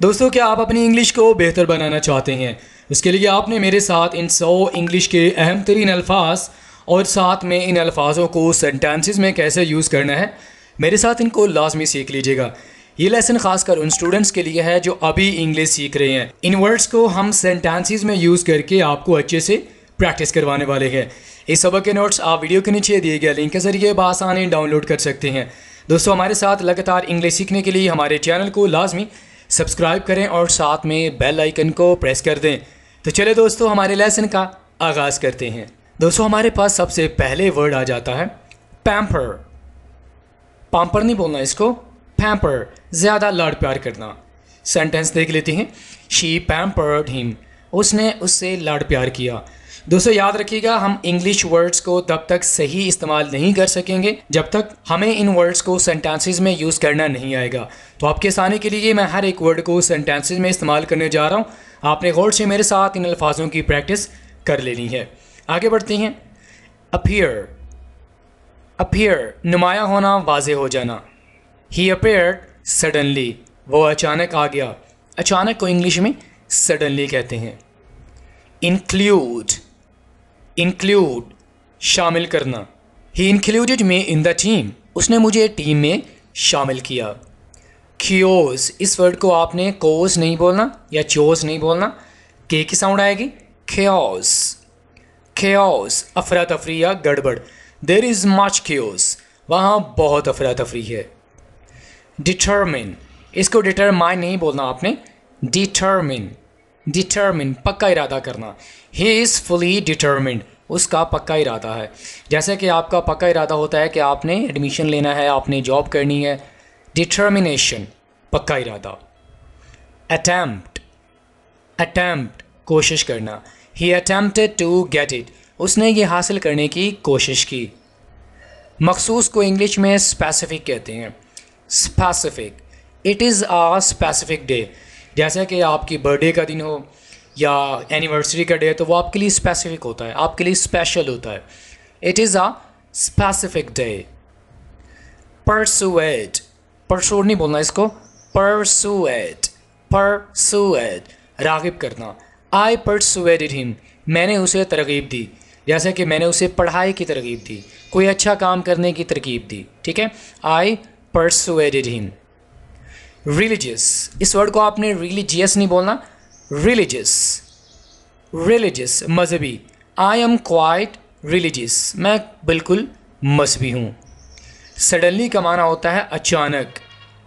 दोस्तों, क्या आप अपनी इंग्लिश को बेहतर बनाना चाहते हैं? उसके लिए आपने मेरे साथ इन 100 इंग्लिश के अहम तरीन अल्फाज और साथ में इन अल्फाजों को सेंटेंसेस में कैसे यूज़ करना है, मेरे साथ इनको लाजमी सीख लीजिएगा। ये लेसन खासकर उन स्टूडेंट्स के लिए है जो अभी इंग्लिश सीख रहे हैं। इन वर्ड्स को हम सेंटेंसेस में यूज़ करके आपको अच्छे से प्रैक्टिस करवाने वाले हैं। इस सबक के नोट्स आप वीडियो के नीचे दिए गए लिंक के ज़रिए बआसानी डाउनलोड कर सकते हैं। दोस्तों, हमारे साथ लगातार इंग्लिश सीखने के लिए हमारे चैनल को लाजमी सब्सक्राइब करें और साथ में बेल आइकन को प्रेस कर दें। तो चले दोस्तों, हमारे लेसन का आगाज़ करते हैं। दोस्तों, हमारे पास सबसे पहले वर्ड आ जाता है पैम्पर। पैम्पर नहीं बोलना इसको, पैम्पर, ज़्यादा लाड प्यार करना। सेंटेंस देख लेते हैं। शी पैम्पर्ड हिम, उसने उससे लाड प्यार किया। दोस्तों, याद रखिएगा, हम इंग्लिश वर्ड्स को तब तक सही इस्तेमाल नहीं कर सकेंगे जब तक हमें इन वर्ड्स को सेंटेंसेस में यूज़ करना नहीं आएगा। तो आपके आसानी के लिए मैं हर एक वर्ड को सेंटेंसेस में इस्तेमाल करने जा रहा हूँ। आपने गौर से मेरे साथ इन अल्फाजों की प्रैक्टिस कर लेनी है। आगे बढ़ते हैं। अपीयर, अपीयर, नुमाया होना, वाजे हो जाना। ही अपीयर्ड सडनली, वो अचानक आ गया। अचानक को इंग्लिश में सडनली कहते हैं। इंक्लूड, इंक्लूड, शामिल करना। He included me in the team, उसने मुझे टीम में शामिल किया। क्योज, इस वर्ड को आपने कोज नहीं बोलना या चोज नहीं बोलना, के की साउंड आएगी। क्योज, क्योज, अफरा तफरी या गड़बड़। देयर इज़ मच क्योज, वहाँ बहुत अफरा तफरी है। डिटर्मिन, इसको डिटरमाइन नहीं बोलना आपने, डिटर्मिन, डिटर्मिन, पक्का इरादा करना। ही इज़ फुली डिटर्मिन्ड, उसका पक्का इरादा है। जैसे कि आपका पक्का इरादा होता है कि आपने एडमिशन लेना है, आपने जॉब करनी है। डिटर्मिनेशन, पक्का इरादा। अटैम्प्ट, अटैम्प्ट, कोशिश करना। ही अटैम्प्टेड टू गेट इट, उसने ये हासिल करने की कोशिश की। मखसूस को इंग्लिश में स्पेसिफिक कहते हैं। Specific, it is a specific day. जैसे कि आपकी बर्थडे का दिन हो या एनिवर्सरी का डे, तो वो आपके लिए स्पेसिफिक होता है, आपके लिए स्पेशल होता है। It is a specific day. Persuade, pursued नहीं बोलना इसको, परसुएड, परसुएड, रागिब करना। आई परसुएडेड हिम, मैंने उसे तरगीब दी। जैसे कि मैंने उसे पढ़ाई की तरगीब दी, कोई अच्छा काम करने की तरगीब दी। ठीक है, आई परसुएडेड हिम। रिलीजियस, इस वर्ड को आपने रिलीजियस नहीं बोलना, रिलीजियस, रिलीजियस, मजहबी। आई एम क्वाइट रिलीजियस, मैं बिल्कुल मजहबी हूँ। सडनली का माना होता है अचानक।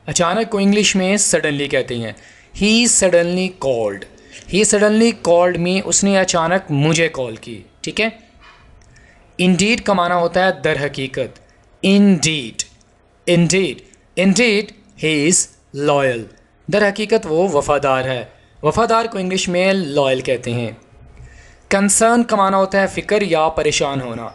अचानक को इंग्लिश में सडनली कहते हैं। He suddenly called, he suddenly called me, उसने अचानक मुझे कॉल की। ठीक है। इंडीड का माना होता है दर हकीकत। Indeed, indeed, indeed he is loyal, दर हकीकत वो वफ़ादार है। वफ़ादार को इंग्लिश में लॉयल कहते हैं। कंसर्न का माना होता है फ़िक्र या परेशान होना।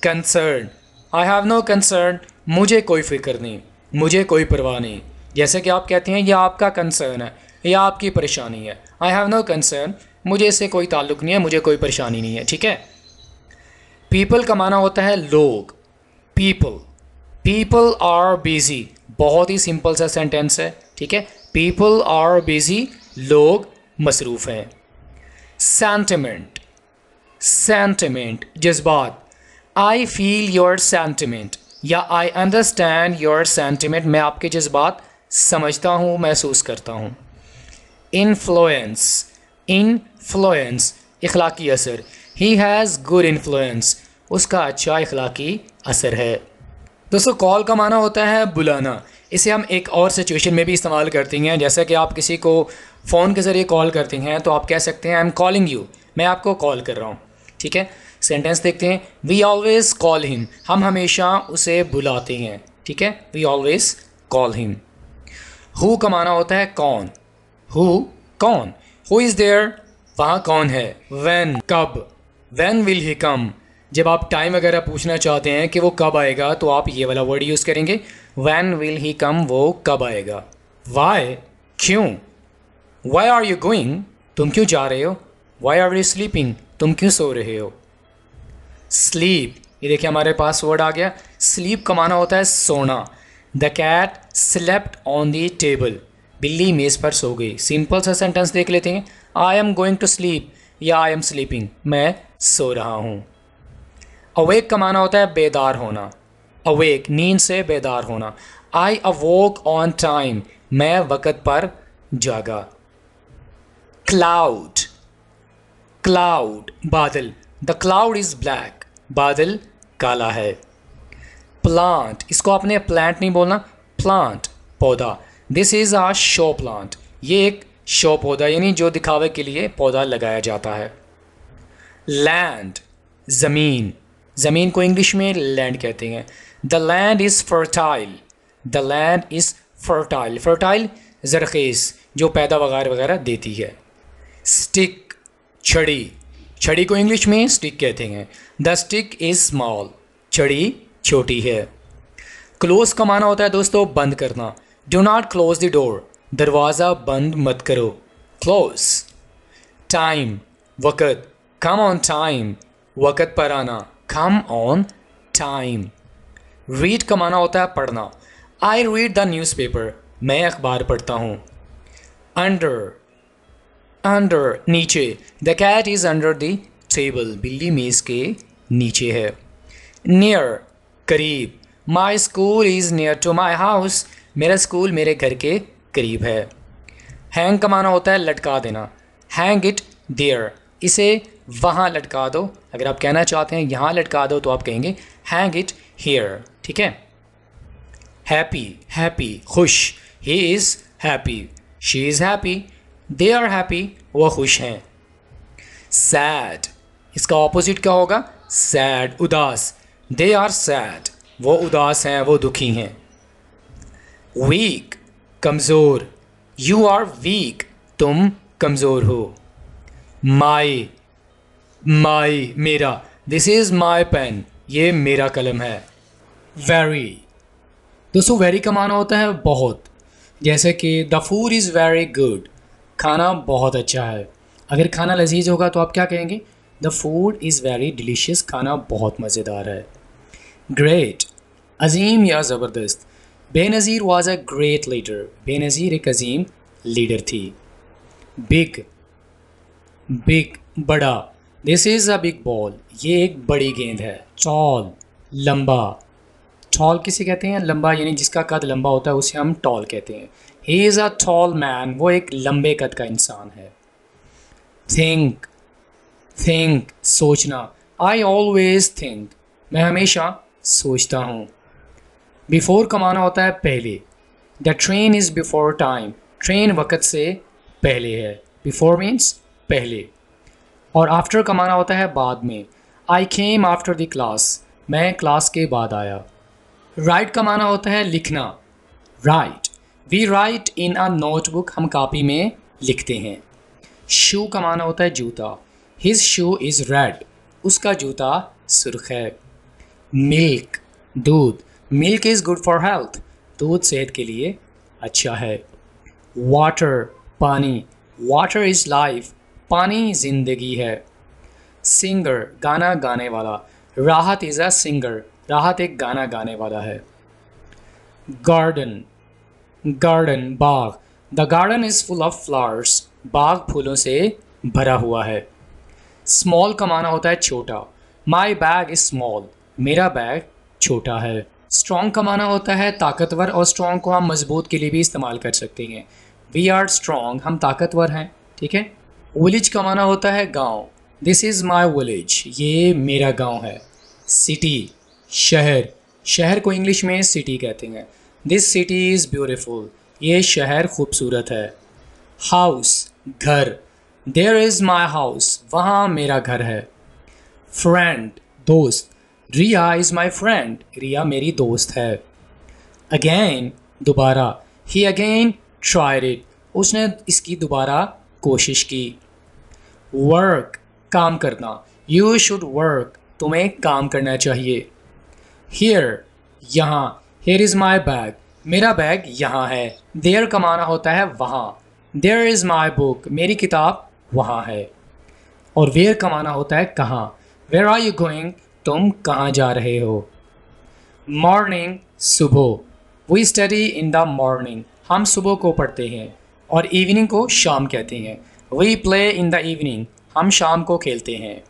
Concern, I have no concern, मुझे कोई फ़िक्र नहीं, मुझे कोई परवाह नहीं। जैसे कि आप कहते हैं यह आपका कंसर्न है या आपकी परेशानी है। आई हैव नो कंसर्न, मुझे इससे कोई ताल्लुक़ नहीं है, मुझे कोई परेशानी नहीं है। ठीक है। पीपल का माना होता है लोग। पीपल, पीपल आर बिजी, बहुत ही सिंपल सा सेंटेंस है। ठीक है। पीपल आर बिजी, लोग मसरूफ़ हैं। सेंटिमेंट, सेंटिमेंट, जज्बात। आई फील योर सेंटिमेंट या आई अंडरस्टैंड योर सेंटिमेंट, मैं आपके जज्बात समझता हूँ, महसूस करता हूँ। इन्फ्लुएंस, इन्फ्लुएंस, इखलाकी असर। ही हैज़ गुड इन्फ्लुएंस, उसका अच्छा इखलाकी असर है। दोस्तों, कॉल का माना होता है बुलाना। इसे हम एक और सिचुएशन में भी इस्तेमाल करते हैं। जैसे कि आप किसी को फ़ोन के ज़रिए कॉल करते हैं तो आप कह सकते हैं आई एम कॉलिंग यू, मैं आपको कॉल कर रहा हूँ। ठीक है। सेंटेंस देखते हैं। वी ऑलवेज़ कॉल हिम, हम हमेशा उसे बुलाते हैं। ठीक है। We always call him. Who का माना होता है कौन। हु, कौन। हु इज़ देयर, वहाँ कौन है। व्हेन, कब। व्हेन विल ही कम, जब आप टाइम वगैरह पूछना चाहते हैं कि वो कब आएगा तो आप ये वाला वर्ड यूज़ करेंगे। व्हेन विल ही कम, वो कब आएगा। वाई, क्यों। वाई आर यू गोइंग, तुम क्यों जा रहे हो। वाई आर यू स्लीपिंग, तुम क्यों सो रहे हो। स्लीप, ये देखिए हमारे पास वर्ड आ गया। स्लीप का माना होता है सोना। The cat slept on the table, बिल्ली मेज़ पर सो गई। सिंपल सा सेंटेंस देख लेते हैं। I am going to sleep या आई एम स्लीपिंग, मैं सो रहा हूँ। अवेक का माना होता है बेदार होना। अवेक नींद से बेदार होना। आई अवोक ऑन टाइम, मैं वक़्त पर जागा। क्लाउड, क्लाउड बादल। द क्लाउड इज़ ब्लैक, बादल काला है। प्लांट, इसको आपने प्लांट नहीं बोलना, प्लांट पौधा। This is a show plant, ये एक शो पौधा यानी जो दिखावे के लिए पौधा लगाया जाता है। लैंड ज़मीन, ज़मीन को इंग्लिश में लैंड कहते हैं। The land is fertile, the land is fertile, fertile ज़रखेज़ जो पैदा वगैरह वगैरह देती है। स्टिक छड़ी, छड़ी को इंग्लिश में स्टिक कहते हैं। द स्टिक इज़ स्मॉल, छड़ी छोटी है। क्लोज का माना होता है दोस्तों बंद करना। Do not close the door, दरवाज़ा बंद मत करो। क्लोज। टाइम वक़्त, कम ऑन टाइम, वक़्त पर आना, कम ऑन टाइम। रीड का माना होता है पढ़ना। आई रीड द न्यूज़पेपर, मैं अखबार पढ़ता हूँ। अंडर, अंडर नीचे। The cat is under the table, बिल्ली मेज़ के नीचे है। नियर करीब। My school is near to my house, मेरा स्कूल मेरे घर के करीब है। हैंग का माना होता है लटका देना। हैंग इट देयर, इसे वहाँ लटका दो। अगर आप कहना चाहते हैं यहाँ लटका दो तो आप कहेंगे हैंग इट हियर, ठीक है। हैप्पी, हैप्पी खुश। He is happy, she is happy, they are happy, वो खुश हैं। सैड, इसका ऑपोजिट क्या होगा? सैड उदास। दे आर सैड, वो उदास हैं, वो दुखी हैं। वीक कमज़ोर। यू आर वीक, तुम कमज़ोर हो। माई, माई मेरा। दिस इज़ माई पेन, ये मेरा कलम है। वेरी, दोस्तों वेरी का माना होता है बहुत। जैसे कि the food is very good, खाना बहुत अच्छा है। अगर खाना लजीज होगा तो आप क्या कहेंगे? The food is very delicious, खाना बहुत मज़ेदार है। ग्रेट अजीम या ज़बरदस्त। Benazir was a great leader, Benazir एक अजीम लीडर थी। बिग, बिग बड़ा। This is a big ball, ये एक बड़ी गेंद है। टॉल लंबा, टॉल किसे कहते हैं? लंबा यानी जिसका कद लंबा होता है उसे हम टॉल कहते हैं। He is a tall man, वो एक लंबे कद का इंसान है। थिंक, थिंक सोचना। आई ऑलवेज थिंक, मैं हमेशा सोचता हूँ। बिफोर का माना होता है पहले। The train is before time, train वक़्त से पहले है। बिफोर मीन्स पहले। और आफ्टर का माना होता है बाद में। I came after the class, मैं क्लास के बाद आया। राइट का माना होता है लिखना। Write, we write in a notebook, हम कापी में लिखते हैं। शू का माना होता है जूता। हिज शू इज़ रेड, उसका जूता सुर्ख है। मिल्क दूध, milk is good for health, दूध सेहत के लिए अच्छा है। वाटर पानी, वाटर इज़ लाइफ, पानी ज़िंदगी है। सिंगर गाना गाने वाला। राहत इज़ अ सिंगर, राहत एक गाना गाने वाला है। गार्डन, गार्डन बाग। The garden is full of flowers, बाग फूलों से भरा हुआ है। स्मॉल का माना होता है छोटा। माई बैग इज़ स्मॉल, मेरा बैग छोटा है। स्ट्रॉन्ग का माना होता है ताकतवर, और स्ट्रॉन्ग को हम मजबूत के लिए भी इस्तेमाल कर सकते हैं। वी आर स्ट्रॉन्ग, हम ताकतवर हैं, ठीक है। विलेज का माना होता है गांव। दिस इज़ माई विलेज, ये मेरा गांव है। सिटी शहर, शहर को इंग्लिश में सिटी कहते हैं। दिस सिटी इज़ ब्यूटीफुल, ये शहर खूबसूरत है। हाउस घर। देयर इज़ माई हाउस, वहाँ मेरा घर है। फ्रेंड दोस्त। रिया इज़ माई फ्रेंड, रिया मेरी दोस्त है। अगेन दोबारा। ही अगेन ट्राइड इट, उसने इसकी दोबारा कोशिश की। वर्क काम करना। यू शुड वर्क, तुम्हें काम करना चाहिए। हियर यहाँ। हियर इज़ माई बैग, मेरा बैग यहाँ है। देयर का माना होता है वहाँ। देयर इज़ माई बुक, मेरी किताब वहाँ है। और वेयर का माना होता है कहाँ। वेयर आर यू गोइंग, तुम कहाँ जा रहे हो। मॉर्निंग सुबह। We study in the morning, हम सुबह को पढ़ते हैं और इवनिंग को शाम कहते हैं। We play in the evening, हम शाम को खेलते हैं।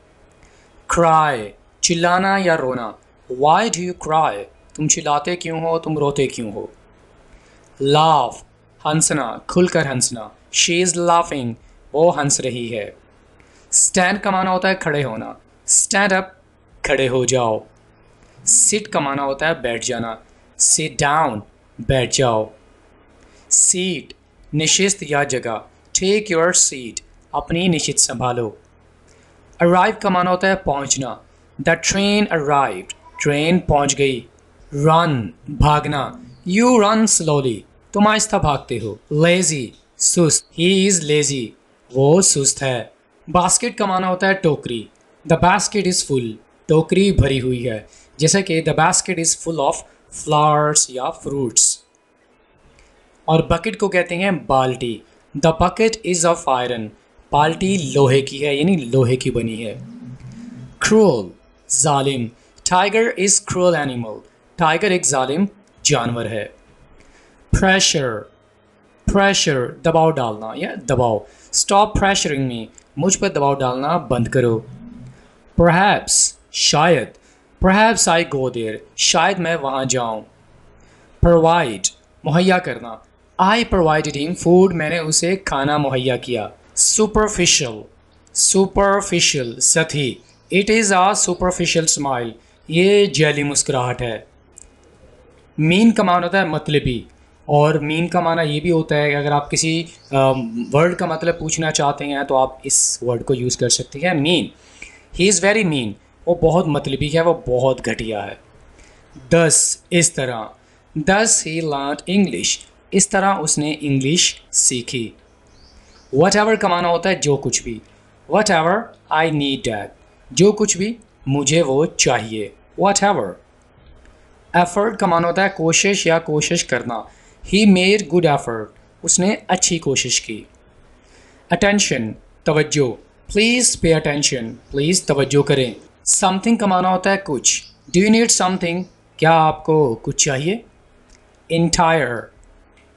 क्राई, चिल्लाना या रोना। वाई डू यू क्राई, तुम चिल्लाते क्यों हो, तुम रोते क्यों हो। लाफ, हंसना, खुलकर हंसना। शी इज़ लाफिंग, वो हंस रही है। स्टैंड का माना होता है खड़े होना। स्टैंड अप, खड़े हो जाओ। सिट का माना होता है बैठ जाना। सिट डाउन, बैठ जाओ। सीट, निशिस्त या जगह। टेक योर सीट, अपनी निशित संभालो। अराइव का माना होता है पहुंचना। द ट्रेन अराइव्ड, ट्रेन पहुंच गई। रन, भागना। यू रन स्लोली, तुम आहिस्ता भागते हो। लेजी, सुस्त। ही इज़ लेजी, वो सुस्त है। बास्केट का माना होता है टोकरी। द बास्केट इज़ फुल, टोकरी भरी हुई है। जैसे कि the basket is full of flowers या फ्रूट्स। और बकेट को कहते हैं बाल्टी। The bucket is of iron, बाल्टी लोहे की है, यानी लोहे की बनी है। क्रूअल, जालिम। Tiger is cruel animal, tiger एक जालिम जानवर है। प्रेशर, प्रेशर दबाव डालना या दबाव। स्टॉप प्रेशरिंग मी, मुझ पर दबाव डालना बंद करो। परहैप्स, शायद। परहैप्स आई गो देयर, शायद मैं वहाँ जाऊँ। प्रोवाइड, मुहैया करना। आई प्रोवाइडेड हिम फूड, मैंने उसे खाना मुहैया किया। सुपरफिशियल, सुपरफिशियल सतही। It is a superficial smile, ये जैली मुस्कुराहट है। मीन का मान होता है मतलबी, और मीन का माना ये भी होता है कि अगर आप किसी वर्ड का मतलब पूछना चाहते हैं तो आप इस वर्ड को यूज़ कर सकते हैं, mean. He is very mean, वो बहुत मतलबी है, वो बहुत घटिया है। दस, इस तरह। दस ही लर्न्ड इंग्लिश, इस तरह उसने इंग्लिश सीखी। वट एवर का माना होता है जो कुछ भी। What ever I need that, जो कुछ भी मुझे वो चाहिए। What ever. एफर्ट का माना होता है कोशिश या कोशिश करना। ही मेड गुड एफर्ट, उसने अच्छी कोशिश की। अटेंशन, तवज्जो। प्लीज़ पे अटेंशन, प्लीज़ तवज्जो करें। समथिंग का माना होता है कुछ। डू यू नीड समथिंग, क्या आपको कुछ चाहिए। इंटायर,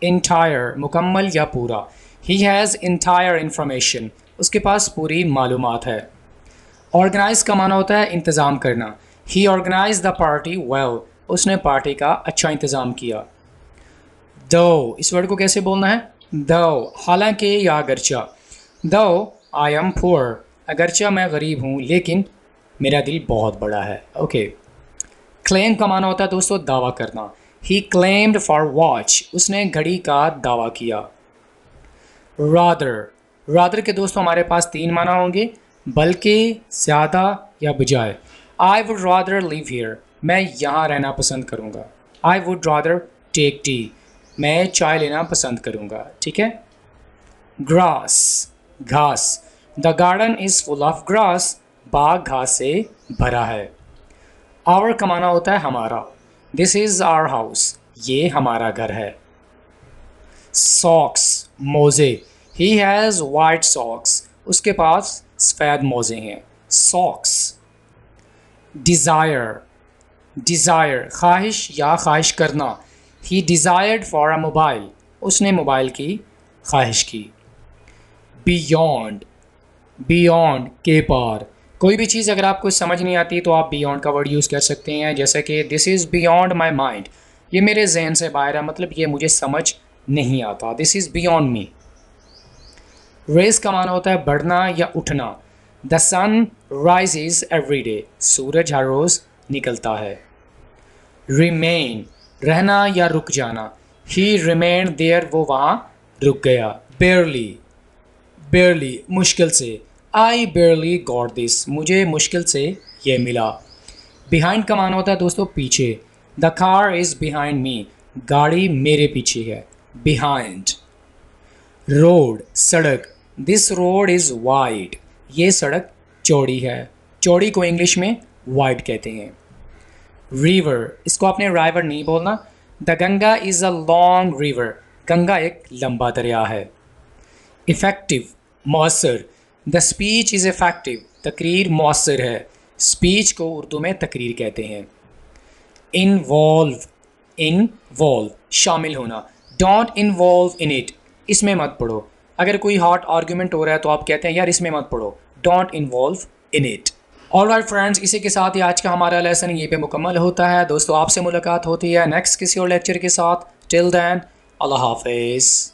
इंटायर मुकम्मल या पूरा। ही हैज़ इंटायर इंफॉर्मेशन, उसके पास पूरी मालूमात है। ऑर्गेनाइज का माना होता है इंतज़ाम करना। ही ऑर्गेनाइज द पार्टी वेल, उसने पार्टी का अच्छा इंतज़ाम किया। दो, इस वर्ड को कैसे बोलना है। दो, हालांकि या अगरचा। दो आई एम पुअर, अगरचा मैं गरीब हूँ लेकिन मेरा दिल बहुत बड़ा है। ओके। क्लेम का माना होता है दोस्तों दावा करना। ही क्लेम्ड फॉर वॉच, उसने घड़ी का दावा किया। रादर, रादर के दोस्तों हमारे पास तीन माना होंगे, बल्कि, ज़्यादा या बजाय। I would rather live here, मैं यहाँ रहना पसंद करूँगा। I would rather take tea, मैं चाय लेना पसंद करूँगा। ठीक है। ग्रास, घास। The garden is full of grass, बाग घास से भरा है। आवर का माना होता है हमारा। दिस इज़ आवर हाउस, ये हमारा घर है। सॉक्स, मोज़े। ही हैज़ वाइट सॉक्स, उसके पास सफ़ेद मोज़े हैं। सॉक्स। डिज़ायर, डिज़ायर ख्वाहिश या ख्वाहिश करना। ही डिज़ायर्ड फॉर अ मोबाइल, उसने मोबाइल की ख्वाहिश की। बियॉन्ड, बियॉन्ड के पार। कोई भी चीज़ अगर आपको समझ नहीं आती तो आप बियॉन्ड का वर्ड यूज़ कर सकते हैं, जैसे कि this is beyond my mind, ये मेरे जहन से बाहर है, मतलब ये मुझे समझ नहीं आता। This is beyond me. Rise का माना होता है बढ़ना या उठना। The sun rises every day, सूरज हर रोज़ निकलता है। रिमेन, रहना या रुक जाना। ही रिमेन देयर, वो वहाँ रुक गया। बेयरली, बेयरली मुश्किल से। आई बेयरली गॉट दिस, मुझे मुश्किल से ये मिला। बिहाइंड का माना होता है दोस्तों पीछे। The car is behind me, गाड़ी मेरे पीछे है। बिहाइंड। रोड, सड़क। दिस रोड इज़ वाइड, ये सड़क चौड़ी है। चौड़ी को इंग्लिश में वाइड कहते हैं। रिवर, इसको आपने राइवर नहीं बोलना। The Ganga is a long river, Ganga एक लंबा दरिया है। इफ़ेक्टिव, मौसर। द स्पीच इज़ इफ़ेक्टिव, तकरीर मौसर है। स्पीच को उर्दू में तकरीर कहते हैं। इन्वॉल्व, इन्वॉल्व शामिल होना। डोंट इन्वॉल्व इन इट, इसमें मत पढ़ो। अगर कोई हॉट आर्ग्यूमेंट हो रहा है तो आप कहते हैं यार इसमें मत पढ़ो, don't involve in it. Alright friends, इसी के साथ ही आज का हमारा लेसन यहीं पे मुकम्मल होता है। दोस्तों आपसे मुलाकात होती है नेक्स्ट किसी और लेक्चर के साथ। टिल देन, अल्लाह हाफिज़।